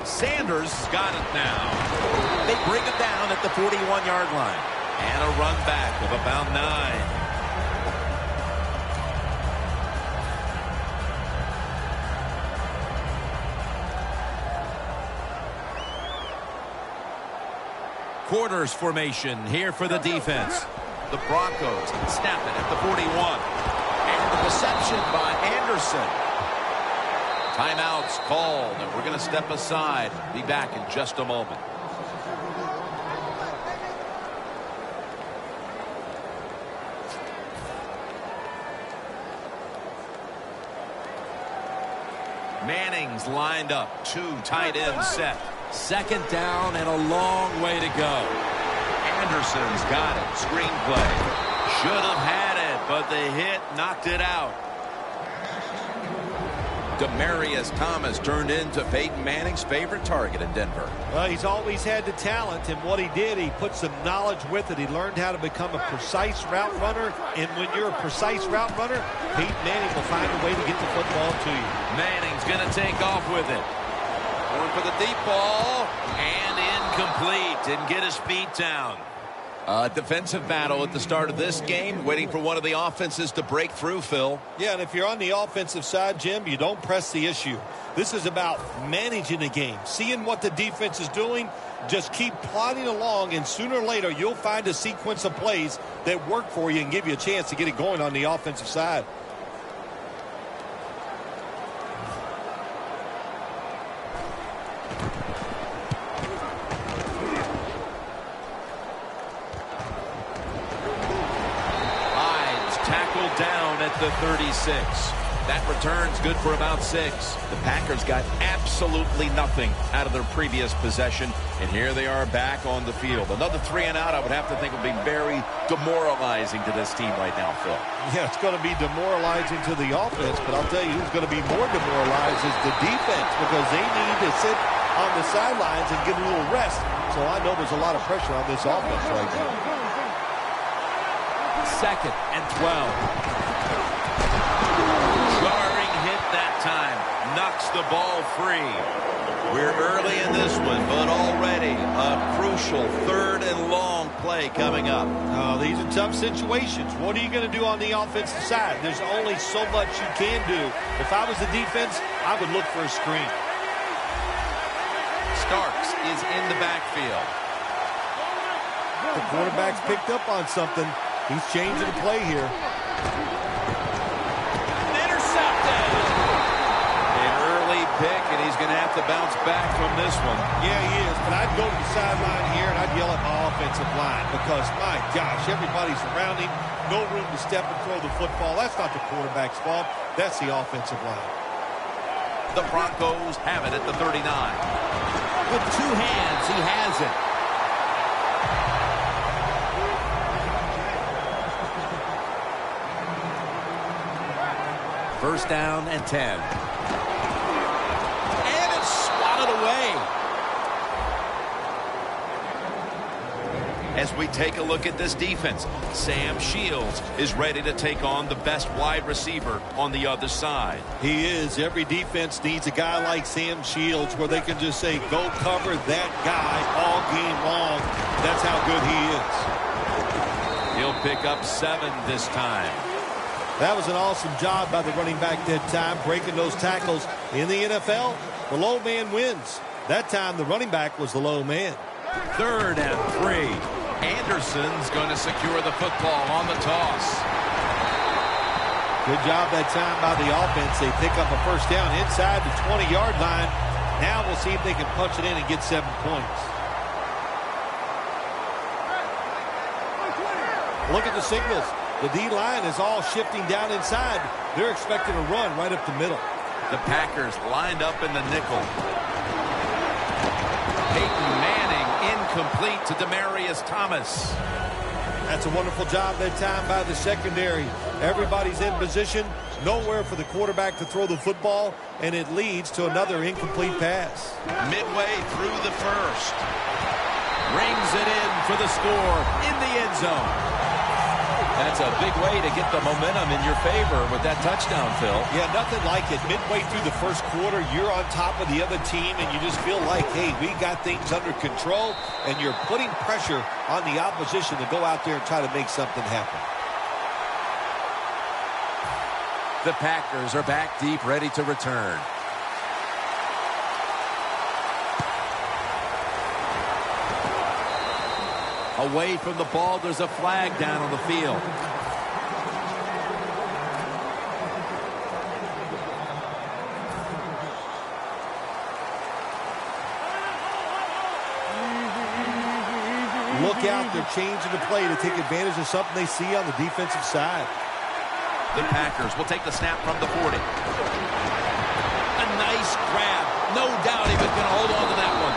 Sanders got it now. They bring him down at the 41-yard line. And a run back of about 9. Quarters formation here for the defense. The Broncos snap it at the 41. And the reception by Anderson. Timeouts called, and we're going to step aside. Be back in just a moment. Manning's lined up. 2 tight ends set. Second down and a long way to go. Anderson's got it. Screenplay. Should have had it, but the hit knocked it out. Demaryius Thomas turned into Peyton Manning's favorite target in Denver. Well, he's always had the talent, and what he did, he put some knowledge with it. He learned how to become a precise route runner, and when you're a precise route runner, Peyton Manning will find a way to get the football to you. Manning's going to take off with it. Going for the deep ball, and incomplete. Didn't get his feet down. Defensive battle at the start of this game, waiting for one of the offenses to break through, Phil. Yeah, and if you're on the offensive side, Jim, you don't press the issue. This is about managing the game, seeing what the defense is doing. Just keep plodding along, and sooner or later, you'll find a sequence of plays that work for you and give you a chance to get it going on the offensive side. Down at the 36. That return's good for about 6. The Packers got absolutely nothing out of their previous possession, and here they are back on the field. Another 3 and out, I would have to think, would be very demoralizing to this team right now, Phil. Yeah, it's going to be demoralizing to the offense, but I'll tell you who's going to be more demoralized is the defense, because they need to sit on the sidelines and get a little rest. So I know there's a lot of pressure on this offense right now. Second and 12. Jarring hit that time. Knocks the ball free. We're early in this one, but already a crucial 3rd and long play coming up. Oh, these are tough situations. What are you going to do on the offensive side? There's only so much you can do. If I was the defense, I would look for a screen. Starks is in the backfield. The quarterback's picked up on something. He's changing the play here. Intercepted! An early pick, and he's going to have to bounce back from this one. Yeah, he is. But I'd go to the sideline here, and I'd yell at my offensive line because, my gosh, everybody's around him. No room to step and throw the football. That's not the quarterback's fault. That's the offensive line. The Broncos have it at the 39. With 2 hands, he has it. First down and 10. And it's swatted away. As we take a look at this defense, Sam Shields is ready to take on the best wide receiver on the other side. He is. Every defense needs a guy like Sam Shields where they can just say, go cover that guy all game long. That's how good he is. He'll pick up 7 this time. That was an awesome job by the running back that time, breaking those tackles. In the NFL, the low man wins. That time, the running back was the low man. 3rd and 3. Anderson's going to secure the football on the toss. Good job that time by the offense. They pick up a first down inside the 20-yard line. Now we'll see if they can punch it in and get 7 points. Look at the signals. The D-line is all shifting down inside. They're expecting a run right up the middle. The Packers lined up in the nickel. Peyton Manning incomplete to Demaryius Thomas. That's a wonderful job that time by the secondary. Everybody's in position. Nowhere for the quarterback to throw the football, and it leads to another incomplete pass. Midway through the first. Rings it in for the score in the end zone. That's a big way to get the momentum in your favor with that touchdown, Phil. Yeah, nothing like it. Midway through the first quarter, you're on top of the other team, and you just feel like, hey, we got things under control, and you're putting pressure on the opposition to go out there and try to make something happen. The Packers are back deep, ready to return. Away from the ball, there's a flag down on the field. Look out, they're changing the play to take advantage of something they see on the defensive side. The Packers will take the snap from the 40. A nice grab. No doubt he was going to hold on to that one.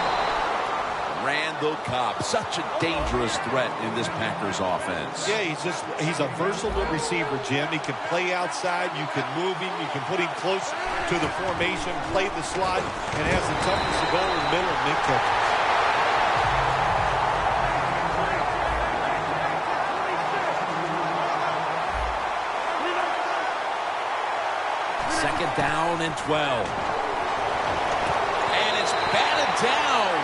Randall Cobb, such a dangerous threat in this Packers offense. Yeah, he's a versatile receiver, Jim. He can play outside, you can move him, you can put him close to the formation, play the slot, and has the toughness to go in the middle and make catches. Second down and 12. And it's batted down.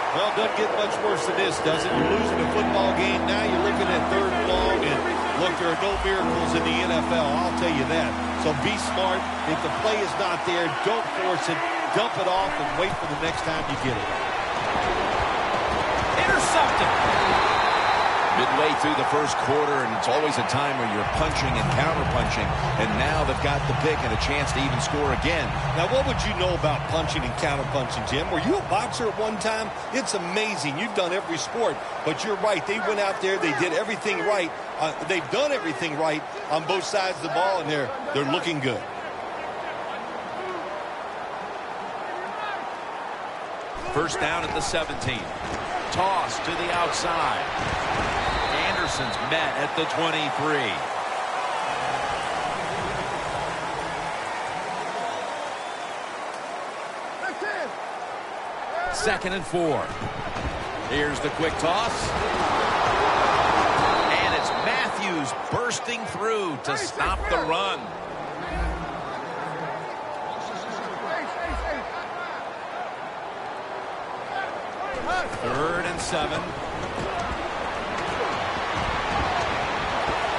Well, doesn't get much worse than this, does it? You're losing a football game. Now you're looking at third and long. And, look, there are no miracles in the NFL. I'll tell you that. So be smart. If the play is not there, don't force it. Dump it off and wait for the next time you get it. Intercepted. Midway through the first quarter, and it's always a time where you're punching and counter-punching. And now they've got the pick and a chance to even score again. Now, what would you know about punching and counter-punching, Jim? Were you a boxer at one time? It's amazing. You've done every sport. But you're right. They went out there. They did everything right. They've done everything right on both sides of the ball, and they're looking good. First down at the 17. Toss to the outside. Anderson's met at the 23. Second and 4. Here's the quick toss. And it's Matthews bursting through to stop the run. Third and 7.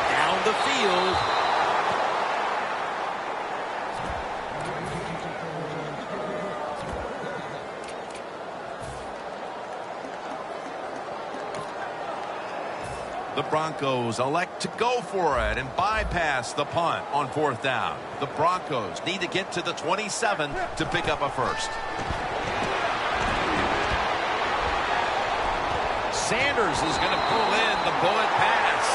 Down the field. The Broncos elect to go for it and bypass the punt on fourth down. The Broncos need to get to the 27 to pick up a first. Sanders is going to pull in the bullet pass.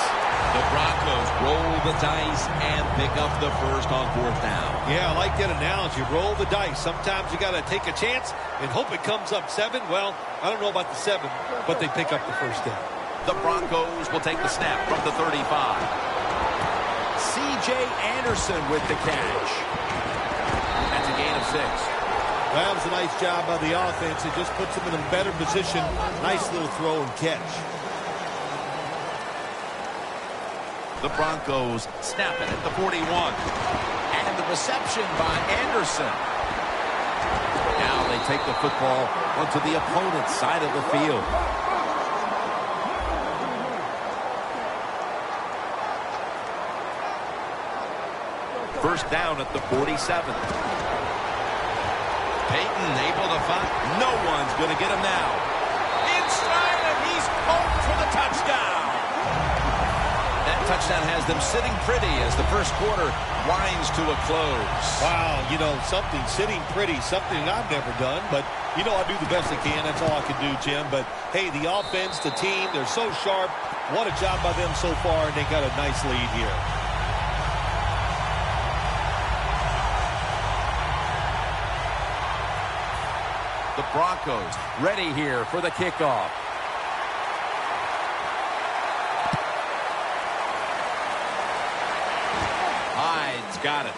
The Broncos roll the dice and pick up the first on fourth down. Yeah, I like that analogy. Roll the dice. Sometimes you got to take a chance and hope it comes up 7. Well, I don't know about the 7, but they pick up the first down. The Broncos will take the snap from the 35. C.J. Anderson with the catch. That's a gain of 6. That was a nice job by the offense. It just puts them in a better position. Nice little throw and catch. The Broncos snap it at the 41. And the reception by Anderson. Now they take the football onto the opponent's side of the field. First down at the 47. Peyton able to find. No one's going to get him now. Inside, and he's home for the touchdown. That touchdown has them sitting pretty as the first quarter winds to a close. Wow, you know, something sitting pretty, something I've never done, but, you know, I do the best I can. That's all I can do, Jim. But, hey, the offense, the team, they're so sharp. What a job by them so far, and they got a nice lead here. The Broncos ready here for the kickoff. Hyde's got it.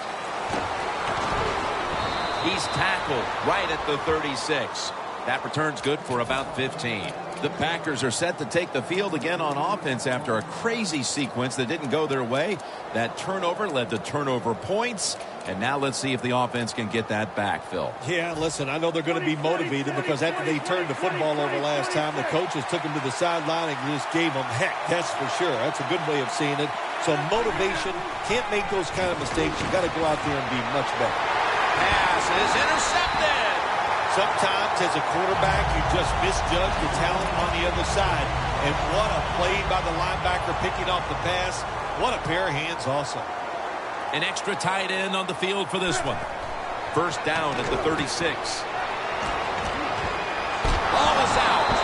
He's tackled right at the 36. That return's good for about 15. The Packers are set to take the field again on offense after a crazy sequence that didn't go their way. That turnover led to turnover points. And now let's see if the offense can get that back, Phil. Yeah, listen, I know they're going to be motivated because after they turned the football over last time, the coaches took them to the sideline and just gave them heck. That's for sure. That's a good way of seeing it. So motivation, can't make those kind of mistakes. You got to go out there and be much better. Pass is intercepted. Sometimes as a quarterback, you just misjudge the talent on the other side. And what a play by the linebacker picking off the pass. What a pair of hands also. An extra tight end on the field for this one. First down at the 36. Ball is out.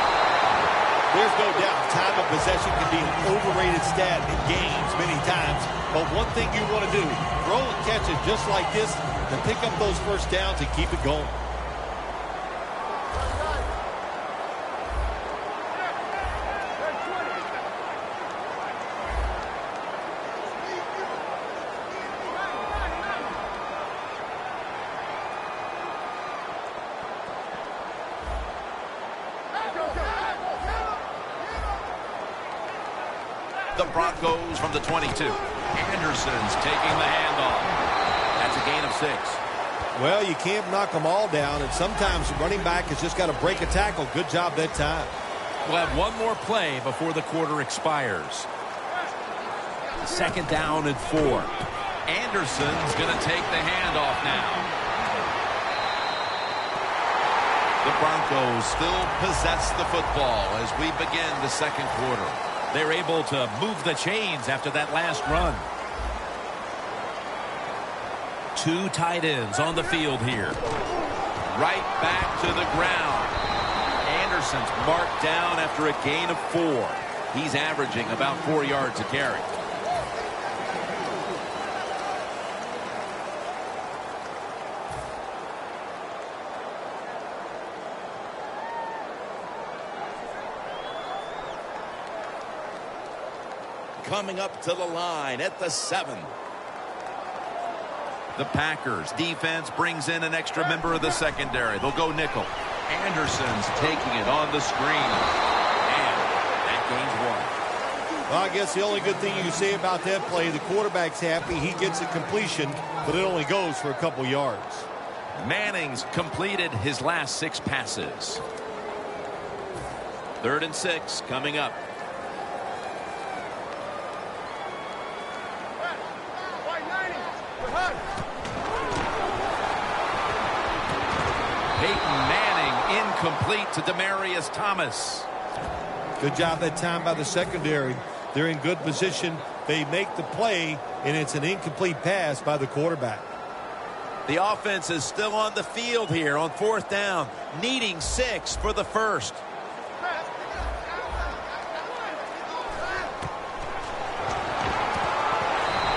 There's no doubt time of possession can be an overrated stat in games many times. But one thing you want to do, throw and catch it just like this to pick up those first downs and keep it going. The Broncos from the 22. Anderson's taking the handoff. That's a gain of 6. Well, you can't knock them all down, and sometimes the running back has just got to break a tackle. Good job that time. We'll have one more play before the quarter expires. Second down and 4. Anderson's going to take the handoff now. The Broncos still possess the football as we begin the second quarter. They're able to move the chains after that last run. Two tight ends on the field here. Right back to the ground. Anderson's marked down after a gain of 4. He's averaging about 4 yards a carry. Coming up to the line at the 7. The Packers defense brings in an extra member of the secondary. They'll go nickel. Anderson's taking it on the screen. And that gains 1. Well, I guess the only good thing you can say about that play, the quarterback's happy. He gets a completion, but it only goes for a couple yards. Manning's completed his last 6 passes. 3rd and 6 coming up. Peyton Manning incomplete to Demaryius Thomas. Good job that time by the secondary. They're in good position. They make the play, and it's an incomplete pass by the quarterback. The offense is still on the field here on 4th down, needing 6 for the first.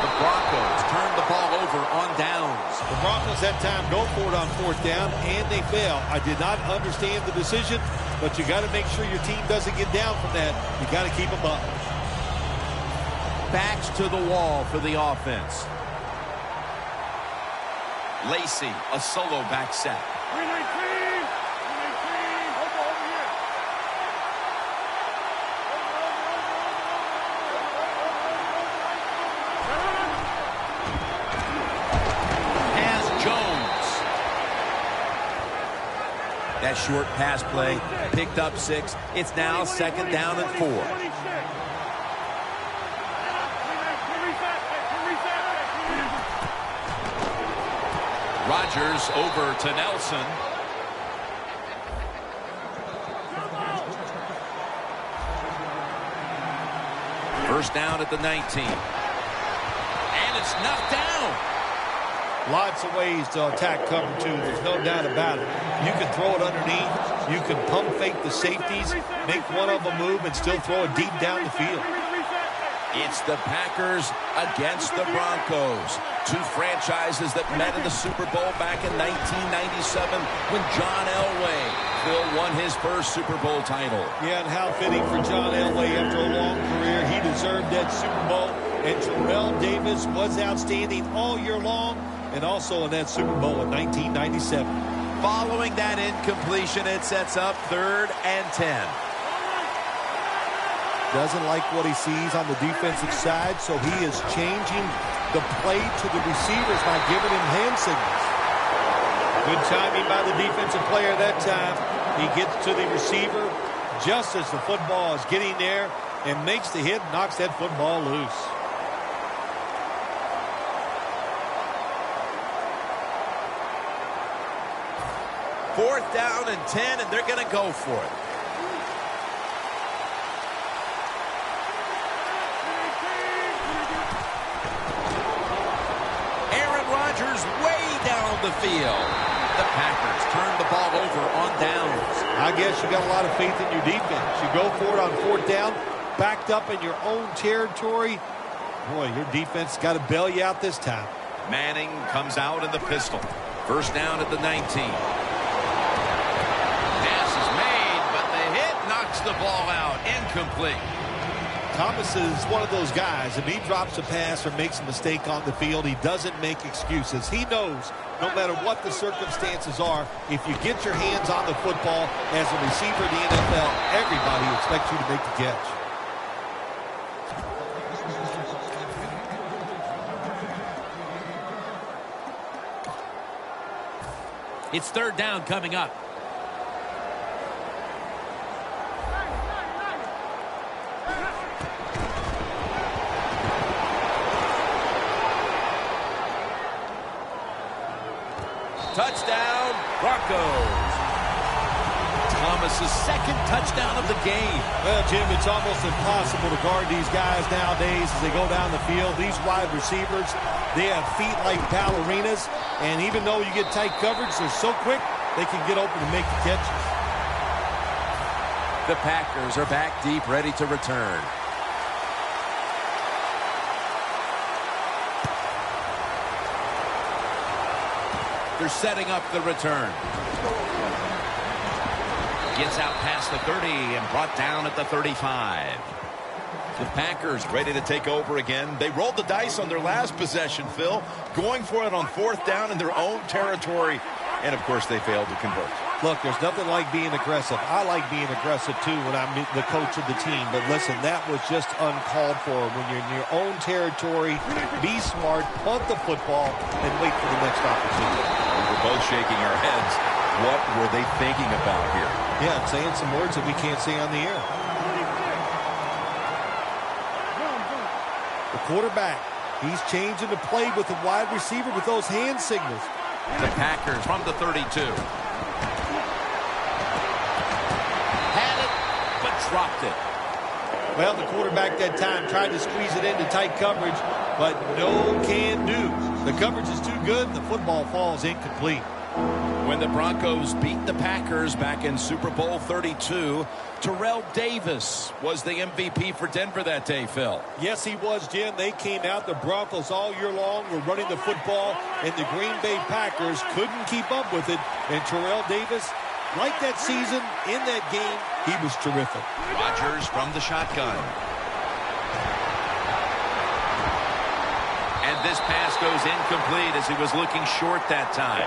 The Broncos turn the ball over on downs. The Broncos that time go for it on 4th down, and they fail. I did not understand the decision, but you got to make sure your team doesn't get down from that. You got to keep them up. Backs to the wall for the offense. Lacey, a solo back set. 319! 319! Over here! Has Jones. That short pass play picked up 6. It's now 2nd down and 4. Rodgers over to Nelson. First down at the 19. And it's knocked down. Lots of ways to attack cover 2. There's no doubt about it. You can throw it underneath. You can pump fake the safeties, make one of them move, and still throw it deep down the field. It's the Packers against the Broncos. Two franchises that met in the Super Bowl back in 1997 when John Elway, Phil, won his first Super Bowl title. Yeah, and how fitting for John Elway after a long career. He deserved that Super Bowl. And Terrell Davis was outstanding all year long and also in that Super Bowl in 1997. Following that incompletion, it sets up 3rd and 10. Doesn't like what he sees on the defensive side, so he is changing the play to the receivers by giving him hand signals. Good timing by the defensive player that time. He gets to the receiver just as the football is getting there and makes the hit, knocks that football loose. Fourth down and 10, and they're going to go for it. Aaron Rodgers way down the field. The Packers turn the ball over on downs. I guess you got a lot of faith in your defense. You go for it on 4th down, backed up in your own territory. Boy, your defense got to bail you out this time. Manning comes out in the pistol. First down at the 19. Knocks the ball out. Incomplete. Thomas is one of those guys. If he drops a pass or makes a mistake on the field, he doesn't make excuses. He knows no matter what the circumstances are, if you get your hands on the football as a receiver in the NFL, everybody expects you to make the catch. It's 3rd down coming up. Touchdown, Broncos. Thomas's 2nd touchdown of the game. Well, Jim, it's almost impossible to guard these guys nowadays as they go down the field. These wide receivers, they have feet like ballerinas, and even though you get tight coverage, they're so quick, they can get open and make the catches. The Packers are back deep, ready to return. They're setting up the return. Gets out past the 30 and brought down at the 35. The Packers ready to take over again. They rolled the dice on their last possession, Phil, going for it on 4th down in their own territory. And, of course, they failed to convert. Look, there's nothing like being aggressive. I like being aggressive, too, when I'm the coach of the team. But, listen, that was just uncalled for. When you're in your own territory, be smart, punt the football, and wait for the next opportunity. We were both shaking our heads. What were they thinking about here? Yeah, saying some words that we can't say on the air. The quarterback, he's changing the play with the wide receiver with those hand signals. The Packers from the 32. Had it, but dropped it. Well, the quarterback that time tried to squeeze it into tight coverage, but no can do. The coverage is too good, and the football falls incomplete. When the Broncos beat the Packers back in Super Bowl 32, Terrell Davis was the MVP for Denver that day, Phil. Yes, he was, Jim. They came out, the Broncos all year long were running the football, and the Green Bay Packers couldn't keep up with it. And Terrell Davis, like that season, in that game, he was terrific. Rodgers from the shotgun. And this pass goes incomplete as he was looking short that time.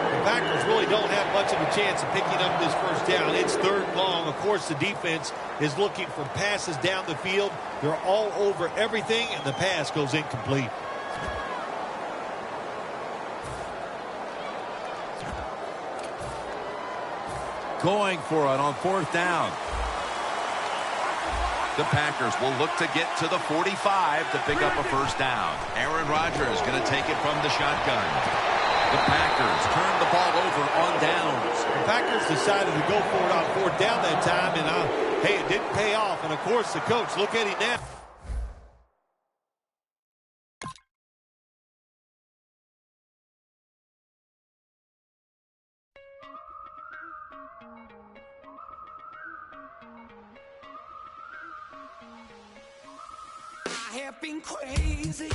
The Packers really don't have much of a chance of picking up this first down. It's 3rd long. Of course, the defense is looking for passes down the field. They're all over everything, and the pass goes incomplete. Going for it on 4th down. The Packers will look to get to the 45 to pick up a first down. Aaron Rodgers going to take it from the shotgun. The Packers turn the ball over on downs. The Packers decided to go for it on 4th down that time, and hey, it didn't pay off. And, of course, the coach, look at him now. I have been crazy.